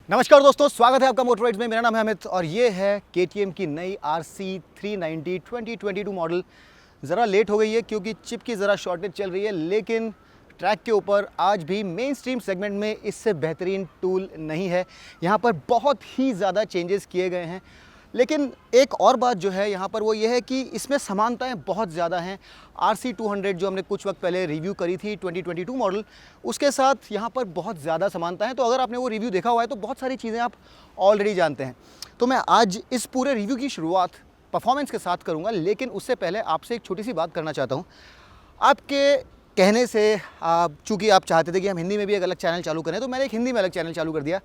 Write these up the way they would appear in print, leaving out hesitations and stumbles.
नमस्कार दोस्तों, स्वागत है आपका मोटर राइड्स में। मेरा नाम है अमित और ये है KTM की नई RC 390 2022 मॉडल। ज़रा लेट हो गई है क्योंकि चिप की ज़रा शॉर्टेज चल रही है, लेकिन ट्रैक के ऊपर आज भी मेन स्ट्रीम सेगमेंट में इससे बेहतरीन टूल नहीं है। यहाँ पर बहुत ही ज़्यादा चेंजेस किए गए हैं, लेकिन एक और बात जो है यहाँ पर वो ये है कि इसमें समानताएं बहुत ज़्यादा हैं। RC 200 जो हमने कुछ वक्त पहले रिव्यू करी थी 2022 मॉडल, उसके साथ यहाँ पर बहुत ज़्यादा समानता है। तो अगर आपने वो रिव्यू देखा हुआ है तो बहुत सारी चीज़ें आप ऑलरेडी जानते हैं। तो मैं आज इस पूरे रिव्यू की शुरुआत परफॉर्मेंस के साथ करूँगा, लेकिन उससे पहले आपसे एक छोटी सी बात करना चाहता हूँ। आपके कहने से चूँकि आप चाहते थे कि हम हिंदी में भी एक अलग चैनल चालू करें, तो मैंने एक हिंदी में अलग चैनल चालू कर दिया।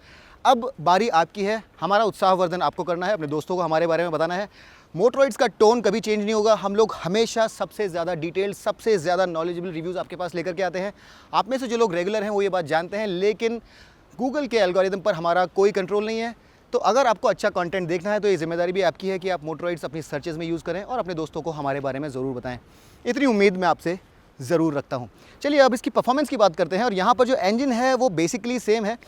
अब बारी आपकी है, हमारा उत्साहवर्धन आपको करना है, अपने दोस्तों को हमारे बारे में बताना है। मोटरराइड्स का टोन कभी चेंज नहीं होगा। हम लोग हमेशा सबसे ज़्यादा डिटेल्ड, सबसे ज़्यादा नॉलेजेबल रिव्यूज़ आपके पास लेकर के आते हैं। आप में से जो लोग रेगुलर हैं वो ये बात जानते हैं, लेकिन गूगल के एल्गोरिदम पर हमारा कोई कंट्रोल नहीं है। तो अगर आपको अच्छा कंटेंट देखना है तो ये जिम्मेदारी भी आपकी है कि आप मोटरराइड्स अपनी सर्चेज़ में यूज़ करें और अपने दोस्तों को हमारे बारे में ज़रूर बताएँ। इतनी उम्मीद मैं आपसे ज़रूर रखता हूँ। चलिए अब इसकी परफॉर्मेंस की बात करते हैं। और यहाँ पर जो इंजन है वो बेसिकली सेम है,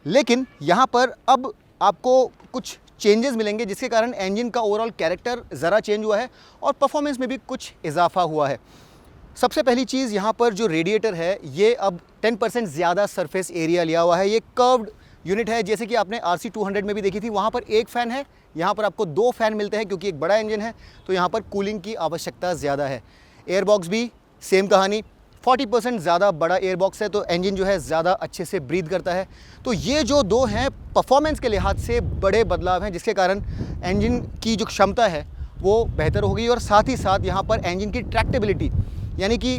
लेकिन यहाँ पर अब आपको कुछ चेंजेस मिलेंगे जिसके कारण इंजन का ओवरऑल कैरेक्टर ज़रा चेंज हुआ है और परफॉर्मेंस में भी कुछ इजाफा हुआ है। सबसे पहली चीज़, यहाँ पर जो रेडिएटर है ये अब 10% ज़्यादा सरफेस एरिया लिया हुआ है। ये कर्व्ड यूनिट है, जैसे कि आपने RC 200 में भी देखी थी। वहाँ पर एक फ़ैन है, यहाँ पर आपको 2 फ़ैन मिलते हैं क्योंकि एक बड़ा इंजन है, तो यहाँ पर कूलिंग की आवश्यकता ज़्यादा है। एयरबॉक्स भी सेम कहानी, 40% ज़्यादा बड़ा एयरबॉक्स है, तो इंजन जो है ज़्यादा अच्छे से ब्रीथ करता है। तो ये जो दो हैं परफॉर्मेंस के लिहाज से बड़े बदलाव हैं, जिसके कारण इंजन की जो क्षमता है वो बेहतर हो गई। और साथ ही साथ यहाँ पर इंजन की ट्रैक्टेबिलिटी, यानी कि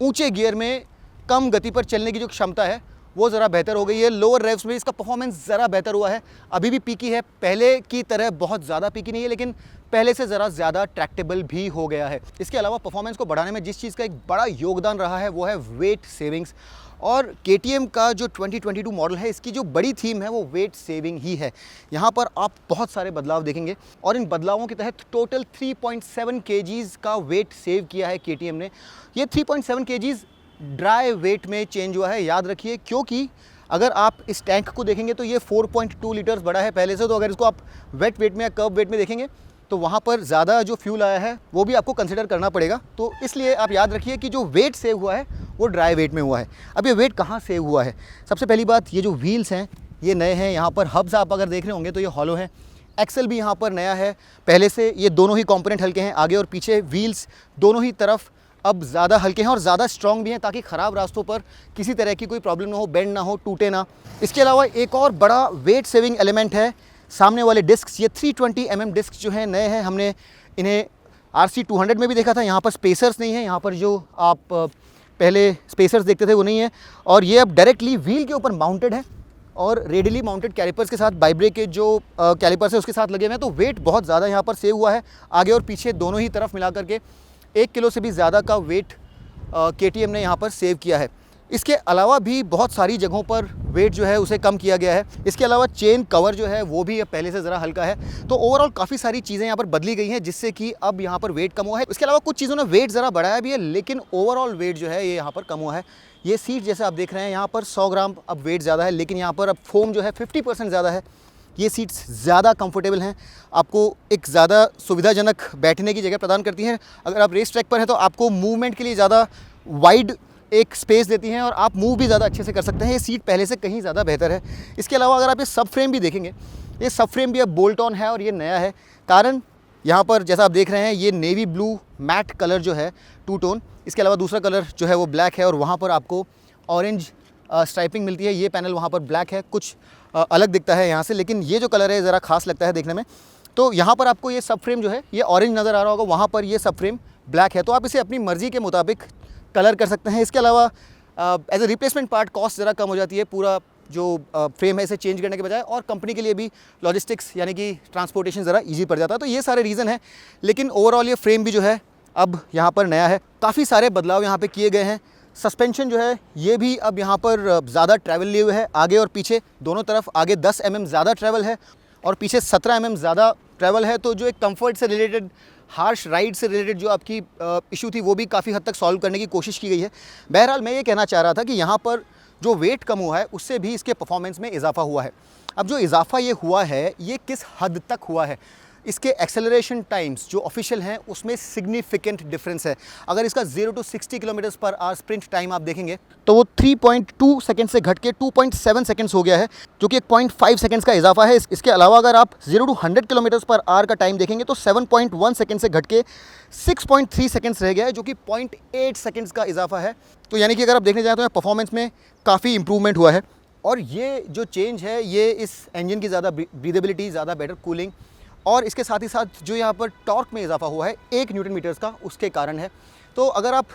ऊंचे गियर में कम गति पर चलने की जो क्षमता है वो ज़रा बेहतर हो गई है। लोअर रेव्स में इसका परफॉर्मेंस ज़रा बेहतर हुआ है। अभी भी पीकी है, पहले की तरह बहुत ज़्यादा पीकी नहीं है, लेकिन पहले से ज़रा ज़्यादा ट्रैक्टेबल भी हो गया है। इसके अलावा परफॉर्मेंस को बढ़ाने में जिस चीज़ का एक बड़ा योगदान रहा है वो है वेट सेविंग्स। और KTM का जो 2022 मॉडल है, इसकी जो बड़ी थीम है वो वेट सेविंग ही है। यहाँ पर आप बहुत सारे बदलाव देखेंगे और इन बदलावों के तहत टोटल 3.7 kgs का वेट सेव किया है KTM ने। ये 3.7 kgs ड्राई वेट में चेंज हुआ है, याद रखिए, क्योंकि अगर आप इस टैंक को देखेंगे तो ये 4.2 लीटर्स बड़ा है पहले से। तो अगर इसको आप वेट वेट में या कर्व वेट में देखेंगे तो वहाँ पर ज़्यादा जो फ्यूल आया है वो भी आपको कंसिडर करना पड़ेगा। तो इसलिए आप याद रखिए कि जो वेट सेव हुआ है वो ड्राई वेट में हुआ है। अब ये वेट कहाँ सेव हुआ है? सबसे पहली बात, ये जो व्हील्स हैं ये नए हैं। यहाँ पर हब्स आप अगर देख रहे होंगे तो ये हॉलो है। एक्सेल भी यहाँ पर नया है पहले से। ये दोनों ही कंपोनेंट हल्के हैं, आगे और पीछे व्हील्स दोनों ही तरफ अब ज़्यादा हल्के हैं और ज़्यादा स्ट्रॉन्ग भी हैं, ताकि ख़राब रास्तों पर किसी तरह की कोई प्रॉब्लम ना हो, बेंड ना हो, टूटे ना। इसके अलावा एक और बड़ा वेट सेविंग एलिमेंट है सामने वाले डिस्क्स। ये 320 mm डिस्क जो हैं नए हैं। हमने इन्हें RC 200 में भी देखा था। यहाँ पर स्पेसर्स नहीं है, यहाँ पर जो आप पहले स्पेसर्स देखते थे वो नहीं है। और ये अब डायरेक्टली व्हील के ऊपर माउंटेड है और रेडिली माउंटेड कैलिपर्स के साथ, बाइब्रेक के जो कैलिपर्स है उसके साथ लगे हुए हैं। तो वेट बहुत ज़्यादा यहाँ पर सेव हुआ है। आगे और पीछे दोनों ही तरफ मिला करके 1 किलो से भी ज़्यादा का वेट KTM ने यहाँ पर सेव किया है। इसके अलावा भी बहुत सारी जगहों पर वेट जो है उसे कम किया गया है। इसके अलावा चेन कवर जो है वो भी पहले से ज़रा हल्का है। तो ओवरऑल काफ़ी सारी चीज़ें यहाँ पर बदली गई हैं, जिससे कि अब यहाँ पर वेट कम हुआ है। इसके अलावा कुछ चीज़ों ने वेट ज़रा बढ़ाया भी है, लेकिन ओवरऑल वेट जो है ये यहाँ पर कम हुआ है। ये सीट जैसे आप देख रहे हैं, यहाँ पर 100 ग्राम अब वेट ज़्यादा है, लेकिन यहाँ पर अब फोम जो है 50% ज़्यादा है। ये सीट्स ज़्यादा कंफर्टेबल हैं, आपको एक ज़्यादा सुविधाजनक बैठने की जगह प्रदान करती हैं। अगर आप रेस ट्रैक पर हैं तो आपको मूवमेंट के लिए ज़्यादा वाइड एक स्पेस देती हैं और आप मूव भी ज़्यादा अच्छे से कर सकते हैं। ये सीट पहले से कहीं ज़्यादा बेहतर है। इसके अलावा अगर आप ये सब फ्रेम भी देखेंगे, ये सब फ्रेम भी अब बोल्ट ऑन है और ये नया है। कारण यहाँ पर जैसा आप देख रहे हैं, ये नेवी ब्लू मैट कलर जो है 2 टोन, इसके अलावा दूसरा कलर जो है वो ब्लैक है और वहाँ पर आपको ऑरेंज स्ट्राइपिंग मिलती है। ये पैनल वहाँ पर ब्लैक है, कुछ अलग दिखता है यहाँ से, लेकिन ये जो कलर है ज़रा खास लगता है देखने में। तो यहाँ पर आपको ये सब फ्रेम जो है ये ऑरेंज नज़र आ रहा होगा, वहाँ पर ये सब फ्रेम ब्लैक है। तो आप इसे अपनी मर्ज़ी के मुताबिक कलर कर सकते हैं। इसके अलावा as a replacement part cost ज़रा कम हो जाती है, पूरा जो फ्रेम है इसे चेंज करने के बजाय, और कंपनी के लिए भी लॉजिस्टिक्स यानी कि ट्रांसपोर्टेशन ज़रा ईजी पड़ जाता है। तो ये सारे रीज़न है, लेकिन ओवरऑल ये फ्रेम भी जो है अब यहाँ पर नया है। काफ़ी सारे बदलाव यहाँ पे किए गए हैं। सस्पेंशन जो है ये भी अब यहाँ पर ज़्यादा ट्रैवल लिए हुए है, आगे और पीछे दोनों तरफ। आगे 10 mm ज़्यादा ट्रैवल है और पीछे 17 mm ज़्यादा ट्रैवल है। तो जो एक कंफर्ट से रिलेटेड, हार्श राइड से रिलेटेड जो आपकी इशू थी वो भी काफ़ी हद तक सॉल्व करने की कोशिश की गई है। बहरहाल मैं ये कहना चाह रहा था कि यहाँ पर जो वेट कम हुआ है उससे भी इसके परफॉर्मेंस में इजाफा हुआ है। अब जो इजाफा ये हुआ है ये किस हद तक हुआ है, इसके एक्सेलरेशन टाइम्स जो ऑफिशियल हैं उसमें सिग्निफिकेंट डिफरेंस है। अगर इसका 0 to 60 kilometres per hour sprint time आप देखेंगे तो वो 3.2 सेकंड से घट के 2.7 सेकंड्स हो गया है, जो कि 1.5 सेकंड्स का इजाफा है। इसके अलावा अगर आप 0 to 100 किलोमीटर्स पर आवर का टाइम देखेंगे तो 7.1 सेकंड से घट के 6.3 सेकंड्स रह गया है, जो कि 0.8 सेकंड्स का इजाफा है। तो यानी कि अगर आप देखने जाएँ तो परफॉर्मेंस में काफ़ी इंप्रूवमेंट हुआ है। और ये जो चेंज है ये इस इंजन की ज़्यादा ब्रीदेबिलिटी, ज़्यादा बेटर कूलिंग और इसके साथ ही साथ जो यहाँ पर टॉर्क में इजाफा हुआ है 1 न्यूटन मीटर्स का, उसके कारण है। तो अगर आप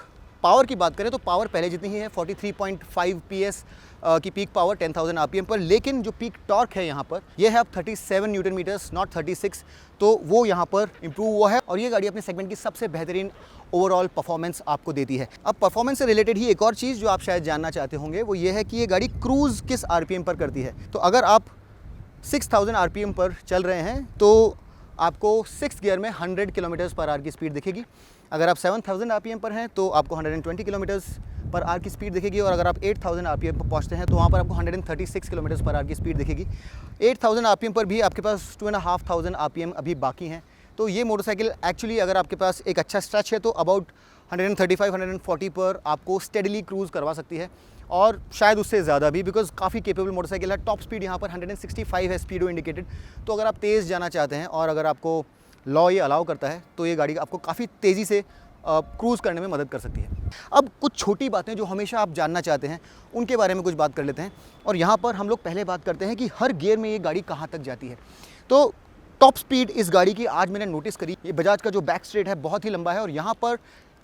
पावर की बात करें तो पावर पहले जितनी ही है 43.5 PS की पीक पावर 10,000 RPM पर, लेकिन जो पीक टॉर्क है यहाँ पर ये है अब 37 न्यूटन मीटर्स, नॉट 36। तो वो यहाँ पर इम्प्रूव हुआ है और ये गाड़ी अपने सेगमेंट की सबसे बेहतरीन ओवरऑल परफॉर्मेंस आपको देती है। अब परफॉर्मेंस से रिलेटेड ही एक और चीज़ जो आप शायद जानना चाहते होंगे वो ये है कि ये गाड़ी क्रूज़ किस RPM पर करती है। तो अगर आप 6000 RPM पर चल रहे हैं तो आपको 6th गियर में 100 किलोमीटर्स पर आवर की स्पीड दिखेगी। अगर आप 7000 RPM पर हैं तो आपको 120 किलोमीटर्स पर आवर की स्पीड दिखेगी। और अगर आप 8000 RPM पर पहुंचते हैं तो वहाँ पर आपको 136 किलोमीटर्स पर आवर की स्पीड दिखेगी। 8000 RPM पर भी आपके पास 2500 RPM अभी बाकी हैं। तो ये मोटरसाइकिल एक्चुअली अगर आपके पास एक अच्छा स्ट्रेच है तो अबाउट 135-140 पर आपको स्टेडली क्रूज़ करवा सकती है, और शायद उससे ज़्यादा भी, बिकॉज काफ़ी केपेबल मोटरसाइकिल है। टॉप स्पीड यहाँ पर 165 है स्पीडो इंडिकेटेड। तो अगर आप तेज़ जाना चाहते हैं और अगर आपको लॉ ये अलाउ करता है तो ये गाड़ी आपको काफ़ी तेज़ी से क्रूज़ करने में मदद कर सकती है। अब कुछ छोटी बातें जो हमेशा आप जानना चाहते हैं उनके बारे में कुछ बात कर लेते हैं। और यहाँ पर हम लोग पहले बात करते हैं कि हर गियर में ये गाड़ी कहाँ तक जाती है। तो टॉप स्पीड इस गाड़ी की आज मैंने नोटिस करी, ये बजाज का जो बैक स्ट्रेट है बहुत ही लंबा है और यहाँ पर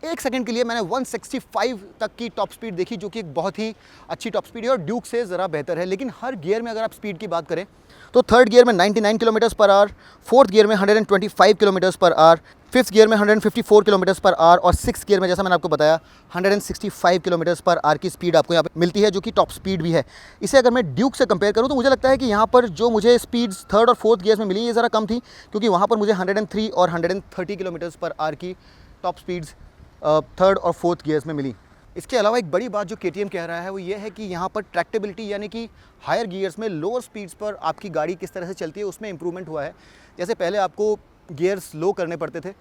1 सेकंड के लिए मैंने 165 तक की टॉप स्पीड देखी, जो कि एक बहुत ही अच्छी टॉप स्पीड है और ड्यूक से ज़रा बेहतर है। लेकिन हर गियर में अगर आप स्पीड की बात करें तो 3rd गियर में 99 kilometres per hour, 4th gear में 125 kilometres per hour, 5th gear में 154 किलोमीटर्स पर आवर और 6th गियर में जैसा मैंने आपको बताया 165 किलोमीटर्स पर आवर की स्पीड आपको यहाँ पे मिलती है, जो कि टॉप स्पीड भी है। इसे अगर मैं ड्यूक से कंपेयर करूँ तो मुझे लगता है कि यहाँ पर जो मुझे स्पीड्स 3rd और 4th गियर्स में मिली ये ज़रा कम थी, क्योंकि वहाँ पर मुझे 103 और 130 किलोमीटर्स पर आवर की टॉप स्पीड्स 3rd और 4th गियर्स में मिली। इसके अलावा एक बड़ी बात जो KTM कह रहा है वो ये है कि यहाँ पर ट्रैक्टेबिलिटी यानी कि हायर गियर्स में लोअर स्पीड्स पर आपकी गाड़ी किस तरह से चलती है उसमें इंप्रूवमेंट हुआ है। जैसे पहले आपको गियर्स लो करने पड़ते थे,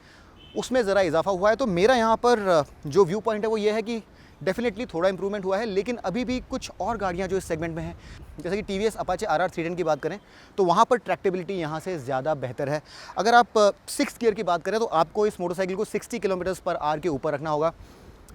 उसमें ज़रा इजाफा हुआ है। तो मेरा यहाँ पर जो व्यू पॉइंट है वो ये है कि डेफिनेटली थोड़ा इंप्रूवमेंट हुआ है, लेकिन अभी भी कुछ और गाड़ियाँ जो इस सेगमेंट में हैं, जैसे कि TVS अपाचे RR 310 की बात करें तो वहाँ पर ट्रैक्टेबिलिटी यहाँ से ज़्यादा बेहतर है। अगर आप 6th गियर की बात करें तो आपको इस मोटरसाइकिल को 60 किलोमीटर्स पर आवर के ऊपर रखना होगा।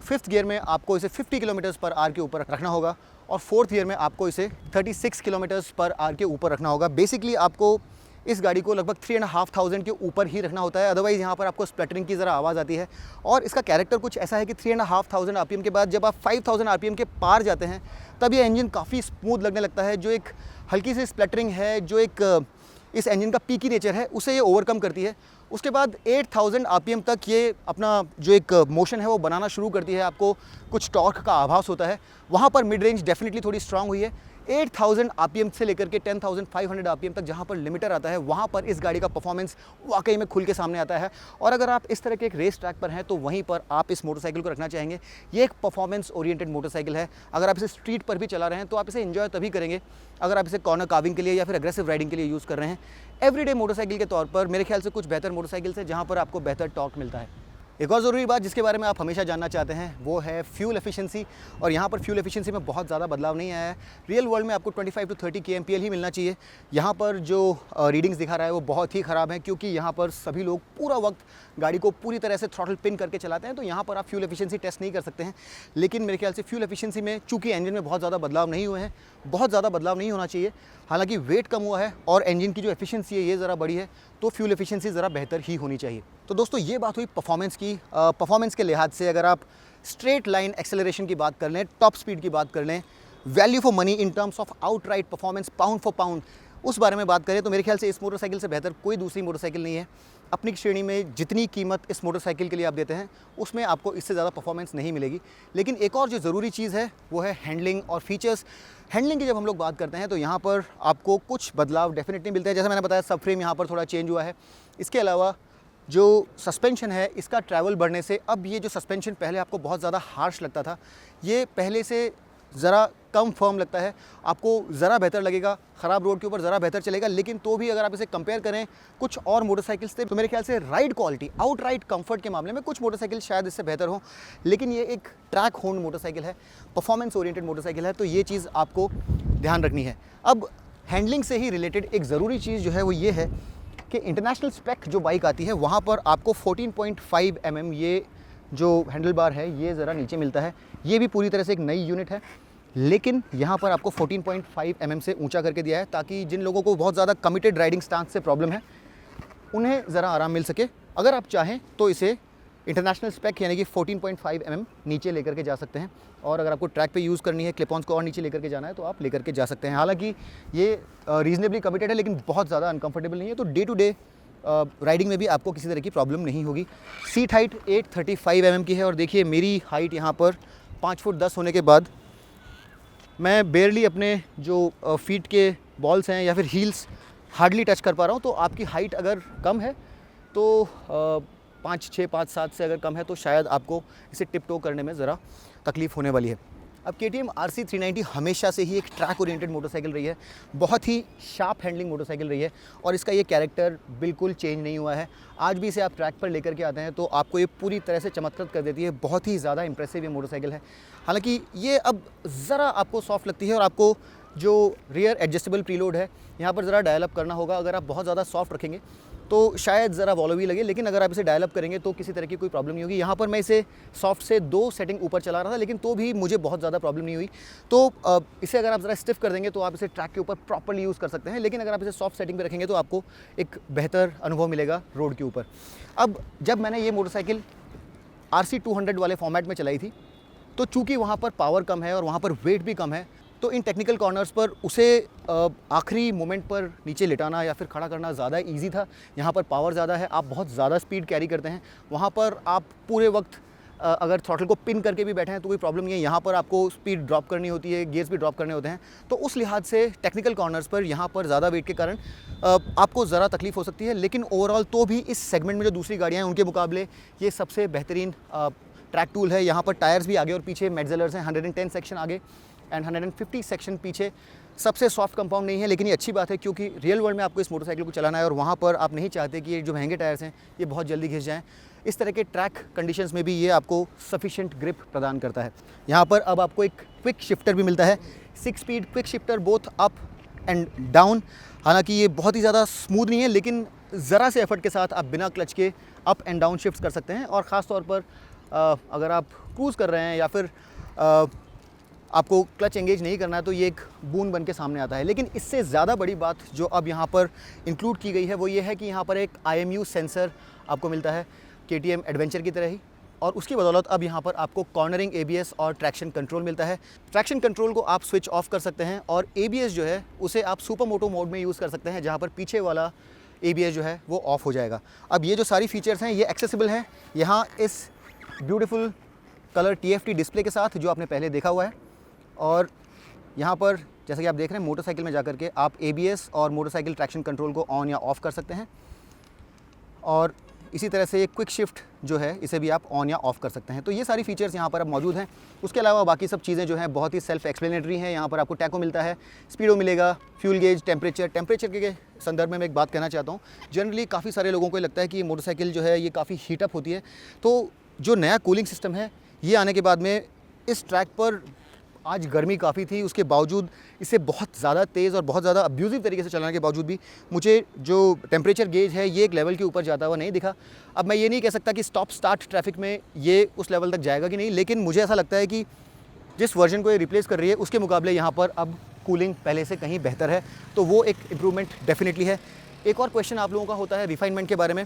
5th गियर में आपको इसे 50 किलोमीटर्स पर आवर के ऊपर रखना होगा और 4th गियर में आपको इसे 36 किलोमीटर्स पर आवर के ऊपर रखना होगा। बेसिकली आपको इस गाड़ी को लगभग 3,500 के ऊपर ही रखना होता है, अदरवाइज़ यहाँ पर आपको स्प्लटरिंग की ज़रा आवाज़ आती है। और इसका कैरेक्टर कुछ ऐसा है कि 3,500 RPM के बाद जब आप 5,000 RPM के पार जाते हैं तब ये इंजन काफ़ी स्मूथ लगने लगता है। जो एक हल्की सी स्प्लटरिंग है, जो एक इस इंजन का पीकी नेचर है, उसे ये ओवरकम करती है। उसके बाद 8,000 RPM तक ये अपना जो एक मोशन है वो बनाना शुरू करती है, आपको कुछ टॉर्क का आभास होता है। वहाँ पर मिड रेंज डेफिनेटली थोड़ी स्ट्रांग हुई है। 8,000 RPM से लेकर के 10,500 RPM तक जहाँ पर लिमिटर आता है वहाँ पर इस गाड़ी का परफॉर्मेंस वाकई में खुल के सामने आता है। और अगर आप इस तरह के एक रेस ट्रैक पर हैं तो वहीं पर आप इस मोटरसाइकिल को रखना चाहेंगे। ये एक परफॉर्मेंस ओरिएंटेड मोटरसाइकिल है। अगर आप इसे स्ट्रीट पर भी चला रहे हैं तो आप इसे एंजॉय तभी करेंगे अगर आप इसे कॉर्नर कार्विंग के लिए या फिर एग्रेसिव राइडिंग के लिए यूज़ कर रहे हैं। एवरीडे मोटरसाइकिल के तौर पर मेरे ख्याल से कुछ बेहतर मोटरसाइकिल है जहाँ पर आपको बेहतर टॉर्क मिलता है। एक और ज़रूरी बात जिसके बारे में आप हमेशा जानना चाहते हैं वो है फ्यूल एफिशिएंसी। और यहाँ पर फ्यूल एफिशिएंसी में बहुत ज़्यादा बदलाव नहीं आया है। रियल वर्ल्ड में आपको 25 to 30 kmpl ही मिलना चाहिए। यहाँ पर जो रीडिंग्स दिखा रहा है वो बहुत ही ख़राब है, क्योंकि यहाँ पर सभी लोग पूरा वक्त गाड़ी को पूरी तरह से थ्रॉटल पिन करके चलाते हैं। तो यहाँ पर आप फ्यूल एफिशिएंसी टेस्ट नहीं कर सकते हैं। लेकिन मेरे ख्याल से फ्यूल एफिशिएंसी में चूँकि इंजन में बहुत ज़्यादा बदलाव नहीं हुए हैं, बहुत ज़्यादा बदलाव नहीं होना चाहिए। हालांकि वेट कम हुआ है और इंजन की जो एफिशिएंसी है ये ज़रा बढ़ी है, तो फ्यूल एफिशिएंसी ज़रा बेहतर ही होनी चाहिए। तो दोस्तों ये बात हुई परफॉर्मेंस की। परफॉर्मेंस के लिहाज से अगर आप स्ट्रेट लाइन एक्सेलरेशन की बात कर लें, टॉप स्पीड की बात कर लें, value for money in terms of outright performance pound for pound, उस बारे में बात करें तो मेरे ख्याल से इस मोटरसाइकिल से बेहतर कोई दूसरी मोटरसाइकिल नहीं है। अपनी श्रेणी में जितनी कीमत इस मोटरसाइकिल के लिए आप देते हैं उसमें आपको इससे ज़्यादा परफॉर्मेंस नहीं मिलेगी। लेकिन एक और जो ज़रूरी चीज़ है वो है हैंडलिंग और फीचर्स। हैंडलिंग की जब हम लोग बात करते हैं तो यहाँ पर आपको कुछ बदलाव डेफिनेटली मिलते हैं। जैसा मैंने बताया, सब फ्रेम यहाँ पर थोड़ा चेंज हुआ है। इसके अलावा जो सस्पेंशन है इसका ट्रैवल बढ़ने से अब ये जो सस्पेंशन पहले आपको बहुत ज़्यादा हार्श लगता था, ये पहले से ज़रा कम फर्म लगता है, आपको ज़रा बेहतर लगेगा, ख़राब रोड के ऊपर ज़रा बेहतर चलेगा। लेकिन तो भी अगर आप इसे कंपेयर करें कुछ और मोटरसाइकिल से तो मेरे ख्याल से ride quality, out ride comfort के मामले में कुछ मोटरसाइकिल शायद इससे बेहतर हो। लेकिन ये एक ट्रैक होन्ड मोटरसाइकिल है, परफॉर्मेंस ओरिएंटेड मोटरसाइकिल है, तो ये चीज़ आपको ध्यान रखनी है। अब हैंडलिंग से ही रिलेटेड एक ज़रूरी चीज़ जो है वो ये है कि इंटरनेशनल स्पेक जो बाइक आती है वहाँ पर आपको 14.5 mm ये जो हैंडल बार है ये ज़रा नीचे मिलता है। ये भी पूरी तरह से एक नई यूनिट है, लेकिन यहाँ पर आपको 14.5 mm से ऊंचा करके दिया है ताकि जिन लोगों को बहुत ज़्यादा कमिटेड राइडिंग स्टांस से प्रॉब्लम है उन्हें ज़रा आराम मिल सके। अगर आप चाहें तो इसे इंटरनेशनल स्पेक यानी कि 14.5 mm नीचे लेकर के जा सकते हैं, और अगर आपको ट्रैक पे यूज़ करनी है, क्लिप ऑन्स को और नीचे लेकर के जाना है तो आप लेकर के जा सकते हैं। हालांकि ये रीजनेबली कमिटेड है लेकिन बहुत ज़्यादा अनकंफर्टेबल नहीं है, तो डे टू डे राइडिंग में भी आपको किसी तरह की प्रॉब्लम नहीं होगी। सीट हाइट 835 mm की है, और देखिए मेरी हाइट यहाँ पर 5 फुट 10 होने के बाद मैं बेयरली अपने जो फीट के बॉल्स हैं या फिर हील्स हार्डली टच कर पा रहा हूँ। तो आपकी हाइट अगर कम है तो 5, 6, 5, 7 से अगर कम है तो शायद आपको इसे टिप टो करने में ज़रा तकलीफ़ होने वाली है। अब KTM RC 390 हमेशा से ही एक ट्रैक ओरिएंटेड मोटरसाइकिल रही है, बहुत ही शार्प हैंडलिंग मोटरसाइकिल रही है, और इसका ये कैरेक्टर बिल्कुल चेंज नहीं हुआ है। आज भी इसे आप ट्रैक पर लेकर के आते हैं तो आपको ये पूरी तरह से चमत्कृत कर देती है। बहुत ही ज़्यादा इंप्रेसिव ये मोटरसाइकिल है। हालांकि ये अब ज़रा आपको सॉफ्ट लगती है, और आपको जो रियर एडजस्टेबल प्रीलोड है यहाँ पर ज़रा डायल अप करना होगा। अगर आप बहुत ज़्यादा सॉफ्ट रखेंगे तो शायद ज़रा वॉलोवी लगे, लेकिन अगर आप इसे डायल अप करेंगे तो किसी तरह की कोई प्रॉब्लम नहीं होगी। यहाँ पर मैं इसे सॉफ्ट से 2 सेटिंग ऊपर चला रहा था, लेकिन तो भी मुझे बहुत ज़्यादा प्रॉब्लम नहीं हुई। तो इसे अगर आप ज़रा स्टिफ कर देंगे तो आप इसे ट्रैक के ऊपर प्रॉपर्ली यूज़ कर सकते हैं, लेकिन अगर आप इसे सॉफ्ट सेटिंग पे रखेंगे तो आपको एक बेहतर अनुभव मिलेगा रोड के ऊपर। अब जब मैंने ये मोटरसाइकिल RC 200 वाले फॉर्मेट में चलाई थी तो चूँकि वहाँ पर पावर कम है और वहाँ पर वेट भी कम है, तो इन टेक्निकल कॉर्नर्स पर उसे आखिरी मोमेंट पर नीचे लिटाना या फिर खड़ा करना ज़्यादा इजी था। यहाँ पर पावर ज़्यादा है, आप बहुत ज़्यादा स्पीड कैरी करते हैं। वहाँ पर आप पूरे वक्त अगर थ्रॉटल को पिन करके भी बैठे हैं तो कोई प्रॉब्लम नहीं है। यहाँ पर आपको स्पीड ड्रॉप करनी होती है, गियर्स भी ड्रॉप करने होते हैं, तो उस लिहाज से टेक्निकल कॉर्नर्स पर यहाँ पर ज़्यादा वेट के कारण आपको ज़रा तकलीफ़ हो सकती है। लेकिन ओवरऑल तो भी इस सेगमेंट में जो दूसरी गाड़ियाँ हैं उनके मुकाबले ये सबसे बेहतरीन ट्रैक टूल है। यहाँ पर टायर्स भी आगे और पीछे मेटजेलर्स हैं, 110 सेक्शन आगे एंड 150 सेक्शन पीछे। सबसे सॉफ्ट कंपाउंड नहीं है, लेकिन ये अच्छी बात है क्योंकि रियल वर्ल्ड में आपको इस मोटरसाइकिल को चलाना है और वहाँ पर आप नहीं चाहते कि ये जो महंगे टायर्स हैं ये बहुत जल्दी घिस जाएँ। इस तरह के ट्रैक कंडीशंस में भी ये आपको सफिशिएंट ग्रिप प्रदान करता है। यहाँ पर अब आपको एक क्विक शिफ्टर भी मिलता है, 6 speed quick shifter both up and down. हालांकि ये बहुत ही ज़्यादा स्मूथ नहीं है, लेकिन ज़रा से एफर्ट के साथ आप बिना क्लच के अप एंड डाउन शिफ्ट कर सकते हैं। और ख़ास तौर पर अगर आप क्रूज़ कर रहे हैं या फिर आपको क्लच एंगेज नहीं करना है तो ये एक बून बन के सामने आता है। लेकिन इससे ज़्यादा बड़ी बात जो अब यहाँ पर इंक्लूड की गई है वो ये है कि यहाँ पर एक IMU सेंसर आपको मिलता है KTM एडवेंचर की तरह ही, और उसकी बदौलत अब यहाँ पर आपको कॉर्नरिंग ABS और ट्रैक्शन कंट्रोल मिलता है। ट्रैक्शन कंट्रोल को आप स्विच ऑफ कर सकते हैं और ABS जो है उसे आप सुपर मोटो मोड में यूज़ कर सकते हैं, जहाँ पर पीछे वाला ABS जो है वो ऑफ हो जाएगा। अब ये जो सारी फीचर्स हैं ये एक्सेसिबल हैं यहाँ इस ब्यूटीफुल कलर TFT डिस्प्ले के साथ जो आपने पहले देखा हुआ है। और यहाँ पर जैसा कि आप देख रहे हैं मोटरसाइकिल में जाकर के आप ABS और मोटरसाइकिल ट्रैक्शन कंट्रोल को ऑन या ऑफ़ कर सकते हैं, और इसी तरह से ये क्विक शिफ्ट जो है इसे भी आप ऑन या ऑफ़ कर सकते हैं। तो ये सारी फीचर्स यहाँ पर अब मौजूद हैं। उसके अलावा बाकी सब चीज़ें जो हैं बहुत ही सेल्फ एक्सप्लेनेटरी हैं। यहाँ पर आपको टैको मिलता है, स्पीडो मिलेगा, फ्यूल गेज, टेम्परेचर के संदर्भ में मैं एक बात कहना चाहता हूँ। जनरली काफ़ी सारे लोगों को लगता है कि ये मोटरसाइकिल जो है ये काफ़ी हीटअप होती है, तो जो नया कूलिंग सिस्टम है ये आने के बाद में इस ट्रैक पर आज गर्मी काफ़ी थी, उसके बावजूद इसे बहुत ज़्यादा तेज़ और बहुत ज़्यादा अब्यूज़िव तरीके से चलाने के बावजूद भी मुझे जो टेम्परेचर गेज है ये एक लेवल के ऊपर जाता हुआ नहीं दिखा। अब मैं ये नहीं कह सकता कि स्टॉप स्टार्ट ट्रैफिक में ये उस लेवल तक जाएगा कि नहीं, लेकिन मुझे ऐसा लगता है कि जिस वर्जन को ये रिप्लेस कर रही है उसके मुकाबले यहाँ पर अब कूलिंग पहले से कहीं बेहतर है, तो वो एक इम्प्रूवमेंट डेफिनेटली है। एक और क्वेश्चन आप लोगों का होता है रिफाइनमेंट के बारे में।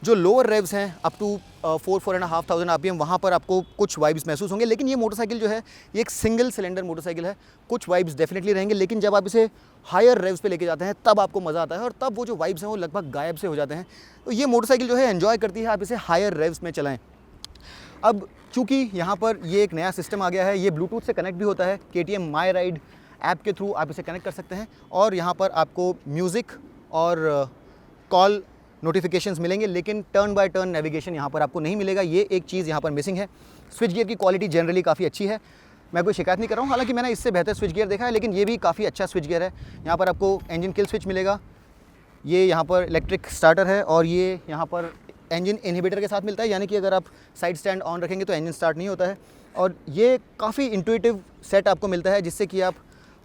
जो लोअर रेव्स हैं अप टू 4-4.5 RPM वहाँ पर आपको कुछ वाइब्स महसूस होंगे, लेकिन ये मोटरसाइकिल जो है ये एक सिंगल सिलेंडर मोटरसाइकिल है, कुछ वाइब्स डेफिनेटली रहेंगे। लेकिन जब आप इसे हायर रेव्स पे लेके जाते हैं तब आपको मज़ा आता है, और तब वो जो वाइब्स हैं वो लगभग गायब से हो जाते हैं। तो ये मोटरसाइकिल जो है एन्जॉय करती है आप इसे हायर रेव्स में चलाएँ। अब चूँकि यहाँ पर ये एक नया सिस्टम आ गया है, ये ब्लूटूथ से कनेक्ट भी होता है, KTM माई राइड ऐप के थ्रू आप इसे कनेक्ट कर सकते हैं, और यहाँ पर आपको म्यूज़िक और कॉल नोटिफिकेशंस मिलेंगे, लेकिन टर्न बाय टर्न नेविगेशन यहाँ पर आपको नहीं मिलेगा। ये एक चीज़ यहाँ पर मिसिंग है। स्विच गियर की क्वालिटी जनरली काफ़ी अच्छी है, मैं कोई शिकायत नहीं कर रहा हूँ, हालांकि मैंने इससे बेहतर स्विच गियर देखा है, लेकिन ये भी काफ़ी अच्छा स्विच गियर है। यहाँ पर आपको इंजन किल स्विच मिलेगा, ये यहाँ पर इलेक्ट्रिक स्टार्टर है, और ये यहाँ पर इंजन इनहिबिटर के साथ मिलता है, यानी कि अगर आप साइड स्टैंड ऑन रखेंगे तो इंजन स्टार्ट नहीं होता है। और ये काफ़ी इंट्यूटिव सेट आपको मिलता है, जिससे कि आप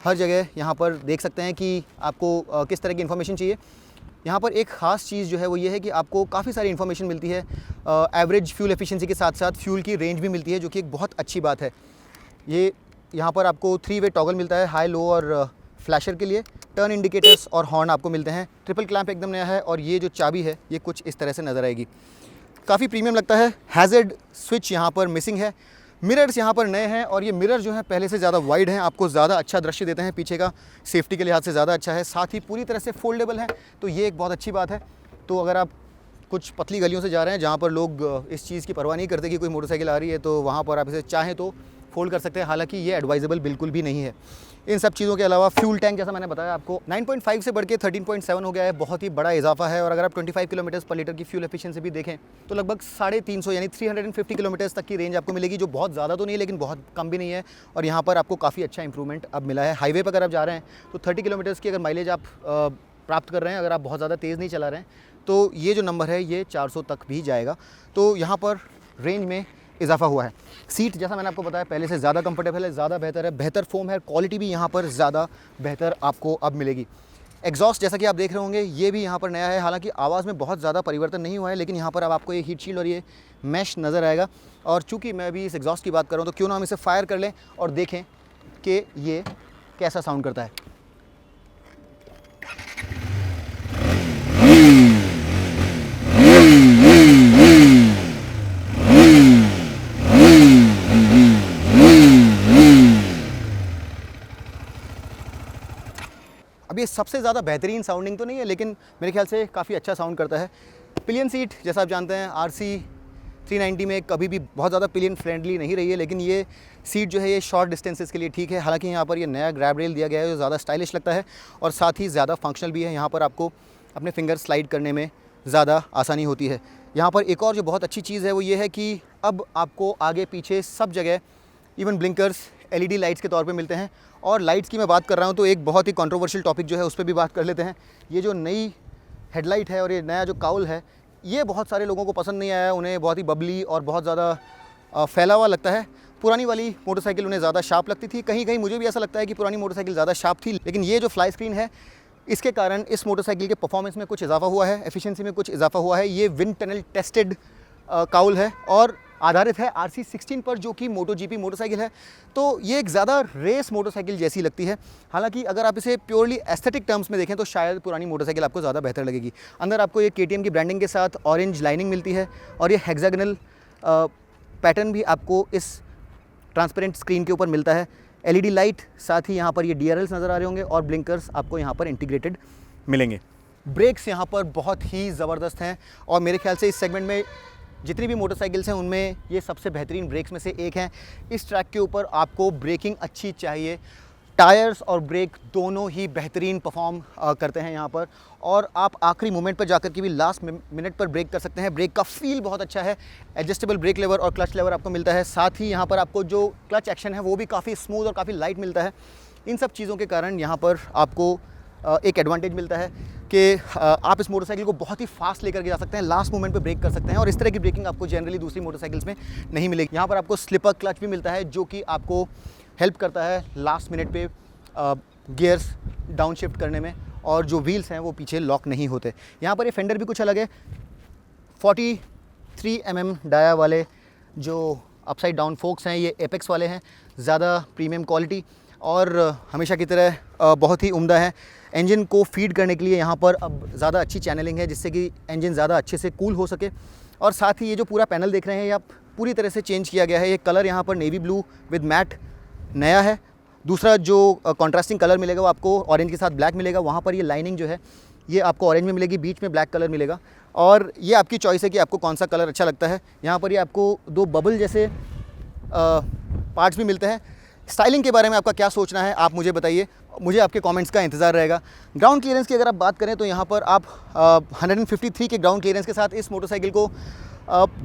हर जगह यहाँ पर देख सकते हैं कि आपको किस तरह की इन्फॉर्मेशन चाहिए। यहाँ पर एक ख़ास चीज़ जो है वो ये है कि आपको काफ़ी सारी इन्फॉर्मेशन मिलती है। एवरेज फ्यूल एफिशिएंसी के साथ साथ फ्यूल की रेंज भी मिलती है, जो कि एक बहुत अच्छी बात है। ये यहाँ पर आपको 3 वे टॉगल मिलता है, हाई, लो और फ्लैशर के लिए। टर्न इंडिकेटर्स और हॉर्न आपको मिलते हैं। ट्रिपल क्लैंप एकदम नया है, और ये जो चाबी है ये कुछ इस तरह से नज़र आएगी, काफ़ी प्रीमियम लगता है। हैज़र्ड स्विच यहाँ पर मिसिंग है। मिरर्स यहाँ पर नए हैं, और ये मिरर जो है पहले से ज़्यादा वाइड हैं, आपको ज़्यादा अच्छा दृश्य देते हैं, पीछे का सेफ्टी के लिहाज से ज़्यादा अच्छा है। साथ ही पूरी तरह से फोल्डेबल है, तो ये एक बहुत अच्छी बात है। तो अगर आप कुछ पतली गलियों से जा रहे हैं जहाँ पर लोग इस चीज़ की परवाह नहीं करते कि कोई मोटरसाइकिल आ रही है, तो वहाँ पर आप इसे चाहें तो फोल्ड कर सकते हैं, हालांकि ये एडवाइजेबल बिल्कुल भी नहीं है। इन सब चीज़ों के अलावा फ्यूल टैंक, जैसा मैंने बताया आपको, 9.5 से बढ़ के 13.7 हो गया है, बहुत ही बड़ा इजाफा है। और अगर आप 25 किलोमीटर पर लीटर की फ्यूल एफिशिएंसी भी देखें तो लगभग 350 यानी 350 किलोमीटर तक की रेंज आपको मिलेगी, जो बहुत ज़्यादा तो नहीं लेकिन बहुत कम भी नहीं है। और यहाँ पर आपको काफ़ी अच्छा इंप्रूवमेंट अब मिला है। हाईवे पर अगर आप जा रहे हैं तो 30 किलोमीटर्स की अगर माइलेज आप प्राप्त कर रहे हैं, अगर आप बहुत ज़्यादा तेज़ नहीं चला रहे हैं, तो ये जो नंबर है ये 400 तक भी जाएगा। तो यहाँ पर रेंज में इजाफा हुआ है। सीट, जैसा मैंने आपको बताया, पहले से ज़्यादा कंफर्टेबल है, ज़्यादा बेहतर है, बेहतर फोम है, क्वालिटी भी यहाँ पर ज़्यादा बेहतर आपको अब मिलेगी। एग्जॉस्ट, जैसा कि आप देख रहे होंगे, ये भी यहाँ पर नया है। हालांकि आवाज़ में बहुत ज़्यादा परिवर्तन नहीं हुआ है, लेकिन यहाँ पर अब आपको ये हीट शील्ड और ये मैश नज़र आएगा। और चूँकि मैं अभी इस एग्जॉस्ट की बात कर रहा हूँ, तो क्यों ना हम इसे फायर कर लें और देखें कि ये कैसा साउंड करता है। अब ये सबसे ज़्यादा बेहतरीन साउंडिंग तो नहीं है, लेकिन मेरे ख्याल से काफ़ी अच्छा साउंड करता है। पिलियन सीट, जैसा आप जानते हैं, RC 390 में कभी भी बहुत ज़्यादा पिलियन फ्रेंडली नहीं रही है, लेकिन ये सीट जो है ये शॉर्ट डिस्टेंसेस के लिए ठीक है। हालांकि यहाँ पर ये नया ग्रैब रेल दिया गया है, जो ज़्यादा स्टाइलिश लगता है और साथ ही ज़्यादा फंक्शनल भी है। यहाँ पर आपको अपने फिंगर स्लाइड करने में ज़्यादा आसानी होती है। यहाँ पर एक और जो बहुत अच्छी चीज़ है वो ये है कि अब आपको आगे पीछे सब जगह इवन ब्लिंकर्स LED लाइट्स के तौर पे मिलते हैं। और लाइट्स की मैं बात कर रहा हूँ तो एक बहुत ही कंट्रोवर्शियल टॉपिक जो है उस पर भी बात कर लेते हैं। ये जो नई हेडलाइट है और ये नया जो काउल है, ये बहुत सारे लोगों को पसंद नहीं आया। उन्हें बहुत ही बबली और बहुत ज़्यादा फैला हुआ लगता है। पुरानी वाली मोटरसाइकिल उन्हें ज़्यादा शार्प लगती थी। कहीं कहीं मुझे भी ऐसा लगता है कि पुरानी मोटरसाइकिल ज़्यादा शार्प थी, लेकिन ये जो फ्लाई स्क्रीन है, इसके कारण इस मोटरसाइकिल के परफॉर्मेंस में कुछ इजाफा हुआ है, एफिशिएंसी में कुछ इजाफा हुआ है। ये विंड टनल टेस्टेड काउल है और आधारित है RC16 पर, जो कि MotoGP मोटरसाइकिल है। तो ये एक ज़्यादा रेस मोटरसाइकिल जैसी लगती है। हालांकि अगर आप इसे प्योरली एस्थेटिक टर्म्स में देखें तो शायद पुरानी मोटरसाइकिल आपको ज़्यादा बेहतर लगेगी। अंदर आपको ये KTM की ब्रांडिंग के साथ ऑरेंज लाइनिंग मिलती है, और ये हेक्सागोनल पैटर्न भी आपको इस ट्रांसपेरेंट स्क्रीन के ऊपर मिलता है। LED लाइट, साथ ही यहाँ पर ये DRLs नज़र आ रहे होंगे, और ब्लिंकर्स आपको यहाँ पर इंटीग्रेटेड मिलेंगे। ब्रेक्स यहाँ पर बहुत ही ज़बरदस्त हैं, और मेरे ख्याल से इस सेगमेंट में जितनी भी मोटरसाइकिल्स हैं उनमें ये सबसे बेहतरीन ब्रेक्स में से एक हैं। इस ट्रैक के ऊपर आपको ब्रेकिंग अच्छी चाहिए। टायर्स और ब्रेक दोनों ही बेहतरीन परफॉर्म करते हैं यहाँ पर, और आप आखिरी मोमेंट पर जाकर के भी लास्ट मिनट पर ब्रेक कर सकते हैं। ब्रेक का फील बहुत अच्छा है। एडजस्टेबल ब्रेक लेवर और क्लच लेवर आपको मिलता है। साथ ही यहाँ पर आपको जो क्लच एक्शन है वो भी काफ़ी स्मूथ और काफ़ी लाइट मिलता है। इन सब चीज़ों के कारण यहाँ पर आपको एक एडवांटेज मिलता है कि आप इस मोटरसाइकिल को बहुत ही फास्ट लेकर के जा सकते हैं, लास्ट मोमेंट पे ब्रेक कर सकते हैं, और इस तरह की ब्रेकिंग आपको जनरली दूसरी मोटरसाइकिल्स में नहीं मिलेगी। यहाँ पर आपको स्लिपर क्लच भी मिलता है, जो कि आपको हेल्प करता है लास्ट मिनट पे गियर्स डाउन शिफ्ट करने में, और जो व्हील्स हैं वो पीछे लॉक नहीं होते। यहाँ पर ये फेंडर भी कुछ अलग है। 43 mm डाया वाले जो अपसाइड डाउन फोक्स हैं, ये एपेक्स वाले हैं, ज़्यादा प्रीमियम क्वालिटी और हमेशा की तरह बहुत ही उम्दा है। इंजन को फीड करने के लिए यहाँ पर अब ज़्यादा अच्छी चैनलिंग है, जिससे कि इंजन ज़्यादा अच्छे से कूल हो सके। और साथ ही ये जो पूरा पैनल देख रहे हैं, ये आप पूरी तरह से चेंज किया गया है। ये कलर यहाँ पर नेवी ब्लू विद मैट नया है। दूसरा जो कॉन्ट्रास्टिंग कलर मिलेगा वो आपको ऑरेंज के साथ ब्लैक मिलेगा। वहाँ पर ये लाइनिंग जो है ये आपको ऑरेंज में मिलेगी, बीच में ब्लैक कलर मिलेगा, और ये आपकी चॉइस है कि आपको कौन सा कलर अच्छा लगता है। यहाँ पर ये आपको 2 बबल जैसे पार्ट्स भी मिलते हैं। स्टाइलिंग के बारे में आपका क्या सोचना है, आप मुझे बताइए, मुझे आपके कमेंट्स का इंतज़ार रहेगा। ग्राउंड क्लियरेंस की अगर आप बात करें तो यहाँ पर आप 153 के ग्राउंड क्लियरेंस के साथ इस मोटरसाइकिल को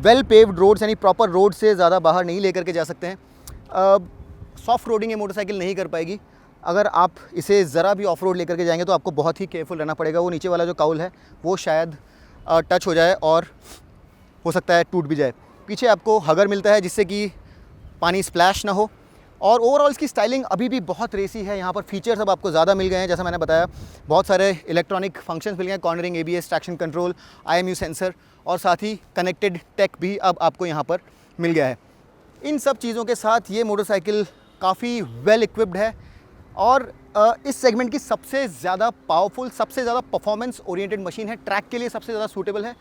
वेल पेव्ड रोड्स यानी प्रॉपर रोड से ज़्यादा बाहर नहीं लेकर के जा सकते हैं। सॉफ्ट रोडिंग ये मोटरसाइकिल नहीं कर पाएगी। अगर आप इसे ज़रा भी ऑफ रोड लेकर के जाएंगे तो आपको बहुत ही केयरफुल रहना पड़ेगा। वो नीचे वाला जो काउल है वो शायद टच हो जाए और हो सकता है टूट भी जाए। पीछे आपको हगर मिलता है जिससे कि पानी स्प्लैश ना हो। और ओवरऑल इसकी स्टाइलिंग अभी भी बहुत रेसी है। यहाँ पर फीचर्स अब आपको ज़्यादा मिल गए हैं, जैसा मैंने बताया बहुत सारे इलेक्ट्रॉनिक फंक्शंस मिल गए हैं, cornering, ABS, traction control, IMU sensor और साथ ही कनेक्टेड टेक भी अब आपको यहाँ पर मिल गया है। इन सब चीज़ों के साथ ये मोटरसाइकिल काफ़ी वेल इक्विप्ड है और इस सेगमेंट की सबसे ज़्यादा पावरफुल, सबसे ज़्यादा परफॉर्मेंस ओरिएंटेड मशीन है। ट्रैक के लिए सबसे ज़्यादा सूटेबल है,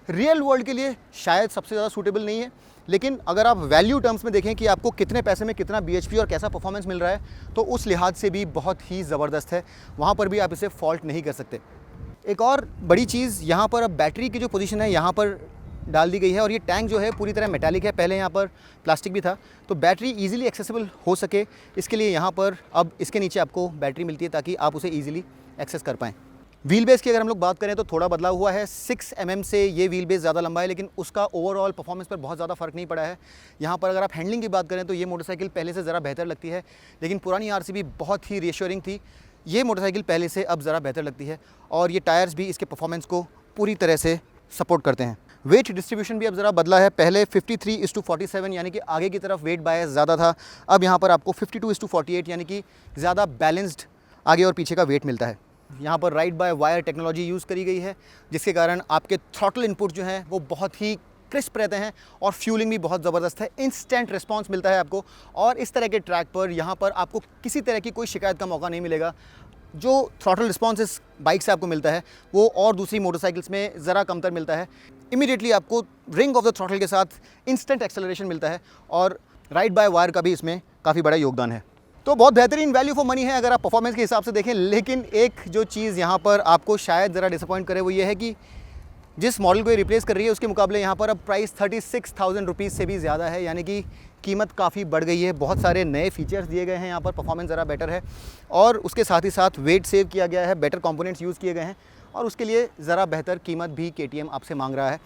रियल वर्ल्ड के लिए शायद सबसे ज़्यादा सूटेबल नहीं है, लेकिन अगर आप वैल्यू टर्म्स में देखें कि आपको कितने पैसे में कितना BHP और कैसा परफॉर्मेंस मिल रहा है तो उस लिहाज से भी बहुत ही ज़बरदस्त है। वहाँ पर भी आप इसे फॉल्ट नहीं कर सकते। एक और बड़ी चीज़ यहाँ पर अब बैटरी की जो पोजीशन है यहाँ पर डाल दी गई है और ये टैंक जो है पूरी तरह मेटालिक है। पहले यहाँ पर प्लास्टिक भी था, तो बैटरी इजीली एक्सेसिबल हो सके इसके लिए यहाँ पर अब इसके नीचे आपको बैटरी मिलती है ताकि आप उसे ईजिली एक्सेस कर पाएँ। व्हील बेस की अगर हम लोग बात करें तो थोड़ा बदलाव हुआ है। 6 mm से ये व्हील बेस ज़्यादा लंबा है, लेकिन उसका ओवरऑल परफॉर्मेंस पर बहुत ज़्यादा फ़र्क नहीं पड़ा है। यहाँ पर अगर आप हैंडलिंग की बात करें तो ये मोटरसाइकिल पहले से ज़रा बेहतर लगती है, लेकिन पुरानी RCB बहुत ही रिएश्योरिंग थी। ये मोटरसाइकिल पहले से अब ज़रा बेहतर लगती है और ये टायर्स भी इसके परफॉर्मेंस को पूरी तरह से सपोर्ट करते हैं। वेट डिस्ट्रीब्यूशन भी अब ज़रा बदला है। पहले 53:47 यानी कि आगे की तरफ वेट बायस ज़्यादा था, अब यहाँ पर आपको 52:48 यानी कि ज़्यादा बैलेंस्ड आगे और पीछे का वेट मिलता है। यहाँ पर ride by wire technology use करी गई है, जिसके कारण आपके थ्रॉटल इनपुट जो हैं वो बहुत ही क्रिस्प रहते हैं और फ्यूलिंग भी बहुत ज़बरदस्त है। इंस्टेंट रिस्पांस मिलता है आपको और इस तरह के ट्रैक पर यहाँ पर आपको किसी तरह की कोई शिकायत का मौका नहीं मिलेगा। जो थ्रॉटल रिस्पांस इस बाइक से आपको मिलता है वो और दूसरी मोटरसाइकिल्स में ज़रा कमतर मिलता है। इमीडिएटली आपको रिंग ऑफ द थ्रॉटल के साथ इंस्टेंट एक्सेलरेशन मिलता है और राइड बाय वायर का भी इसमें काफ़ी बड़ा योगदान है। तो बहुत बेहतरीन वैल्यू फॉर मनी है अगर आप परफॉर्मेंस के हिसाब से देखें। लेकिन एक जो चीज़ यहाँ पर आपको शायद ज़रा डिसअपॉइंट करे वो ये है कि जिस मॉडल को ये रिप्लेस कर रही है उसके मुकाबले यहाँ पर अब प्राइस 36,000 रुपीज़ से भी ज़्यादा है, यानी कि कीमत काफ़ी बढ़ गई है। बहुत सारे नए फीचर्स दिए गए हैं यहाँ पर, परफॉर्मेंस ज़रा बेटर है और उसके साथ ही साथ वेट सेव किया गया है, बेटर कंपोनेंट्स यूज़ किए गए हैं और उसके लिए ज़रा बेहतर कीमत भी KTM आपसे मांग रहा है।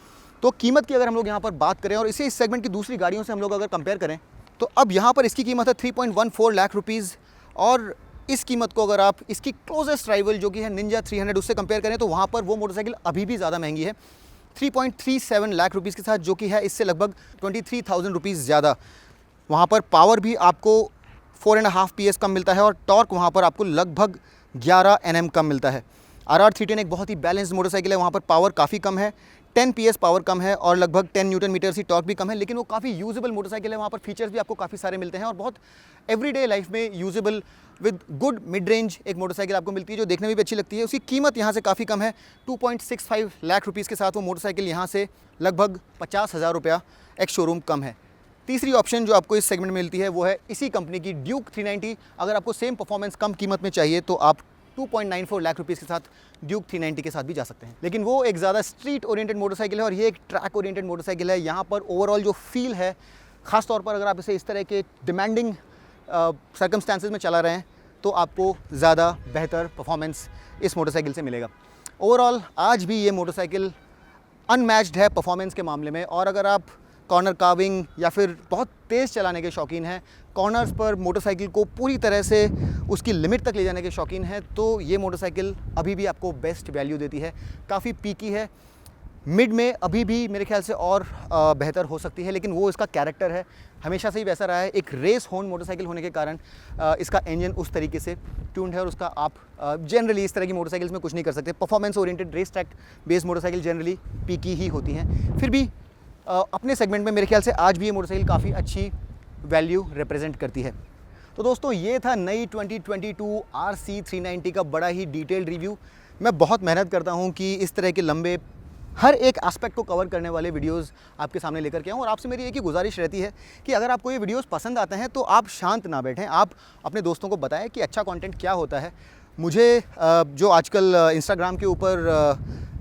तो कीमत की अगर हम लोग यहाँ पर बात करें और इसे इस सेगमेंट की दूसरी गाड़ियों से हम लोग अगर कंपेयर करें तो अब यहाँ पर इसकी कीमत है 3.14 लाख रुपीज़ और इस कीमत को अगर आप इसकी क्लोजेस्ट राइवल जो कि है निंजा 300 उससे कंपेयर करें तो वहाँ पर वो मोटरसाइकिल अभी भी ज़्यादा महंगी है 3.37 लाख रुपीज़ के साथ, जो कि है इससे लगभग 23,000 रुपीज़ ज़्यादा। वहाँ पर पावर भी आपको 4.5 PS कम मिलता है और टॉर्क वहाँ पर आपको लगभग 11 Nm कम मिलता है। RR 310 एक बहुत ही बैलेंस्ड मोटरसाइकिल है, वहाँ पर पावर काफ़ी कम है, 10 PS पावर कम है और लगभग 10 Nm ही टॉर्क भी कम है, लेकिन वो काफ़ी यूजेबल मोटरसाइकिल है। वहाँ पर फीचर्स भी आपको काफ़ी सारे मिलते हैं और बहुत एवरीडे लाइफ में usable with good mid range एक मोटरसाइकिल आपको मिलती है जो देखने में भी अच्छी लगती है। उसकी कीमत यहाँ से काफ़ी कम है, 2.65 लाख रुपीज़ के साथ वो मोटरसाइकिल यहाँ से लगभग 50,000 रुपया एक शोरूम कम है। तीसरी ऑप्शन जो आपको इस सेगमेंट में मिलती है वो है इसी कंपनी की ड्यूक 390। अगर आपको सेम परफॉर्मेंस कम कीमत में चाहिए तो आप 2.94 लाख रुपीज़ के साथ ड्यूक 390 के साथ भी जा सकते हैं, लेकिन वो एक ज़्यादा स्ट्रीट ओरिएंटेड मोटरसाइकिल है और ये एक ट्रैक ओरिएंटेड मोटरसाइकिल है। यहाँ पर ओवरऑल जो फील है, ख़ास तौर पर अगर आप इसे इस तरह के डिमांडिंग सर्कमस्टांसेस में चला रहे हैं तो आपको ज़्यादा बेहतर परफॉर्मेंस इस मोटरसाइकिल से मिलेगा। ओवरऑल आज भी ये मोटरसाइकिल अनमैच्ड है परफॉर्मेंस के मामले में और अगर आप कॉर्नर कार्विंग या फिर बहुत तेज़ चलाने के शौकीन हैं, कॉर्नर्स पर मोटरसाइकिल को पूरी तरह से उसकी लिमिट तक ले जाने के शौकीन हैं, तो ये मोटरसाइकिल अभी भी आपको बेस्ट वैल्यू देती है। काफ़ी पीकी है, मिड में अभी भी मेरे ख्याल से और बेहतर हो सकती है, लेकिन वो इसका कैरेक्टर है, हमेशा से ही वैसा रहा है। एक रेस होन मोटरसाइकिल होने के कारण इसका इंजन उस तरीके से ट्यून्ड है और उसका आप जनरली इस तरह की मोटरसाइकिल्स में कुछ नहीं कर सकते। Performance oriented race track based motorcycle generally peaky ही होती हैं, फिर भी अपने सेगमेंट में मेरे ख्याल से आज भी ये मोटरसाइकिल काफ़ी अच्छी वैल्यू रिप्रेजेंट करती है। तो दोस्तों ये था नई 2022 RC 390 का बड़ा ही डिटेल्ड रिव्यू। मैं बहुत मेहनत करता हूँ कि इस तरह के लंबे हर एक एस्पेक्ट को कवर करने वाले वीडियोस आपके सामने लेकर के आऊँ और आपसे मेरी एक ही गुजारिश रहती है कि अगर आपको ये वीडियोस पसंद आते हैं तो आप शांत ना बैठें, आप अपने दोस्तों को बताएं कि अच्छा कंटेंट क्या होता है। मुझे जो आजकल इंस्टाग्राम के ऊपर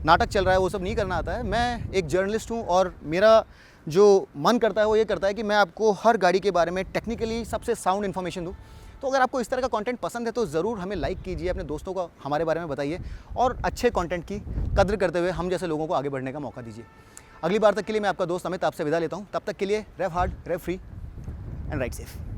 नाटक चल रहा है वो सब नहीं करना आता है। मैं एक जर्नलिस्ट हूँ और मेरा जो मन करता है वो ये करता है कि मैं आपको हर गाड़ी के बारे में टेक्निकली सबसे साउंड इन्फॉर्मेशन दूँ। तो अगर आपको इस तरह का कंटेंट पसंद है तो ज़रूर हमें लाइक कीजिए, अपने दोस्तों को हमारे बारे में बताइए और अच्छे कंटेंट की कद्र करते हुए हम जैसे लोगों को आगे बढ़ने का मौका दीजिए। अगली बार तक के लिए मैं आपका दोस्त अमित आपसे विदा लेता हूँ। तब तक के लिए rev hard, rev free and ride safe.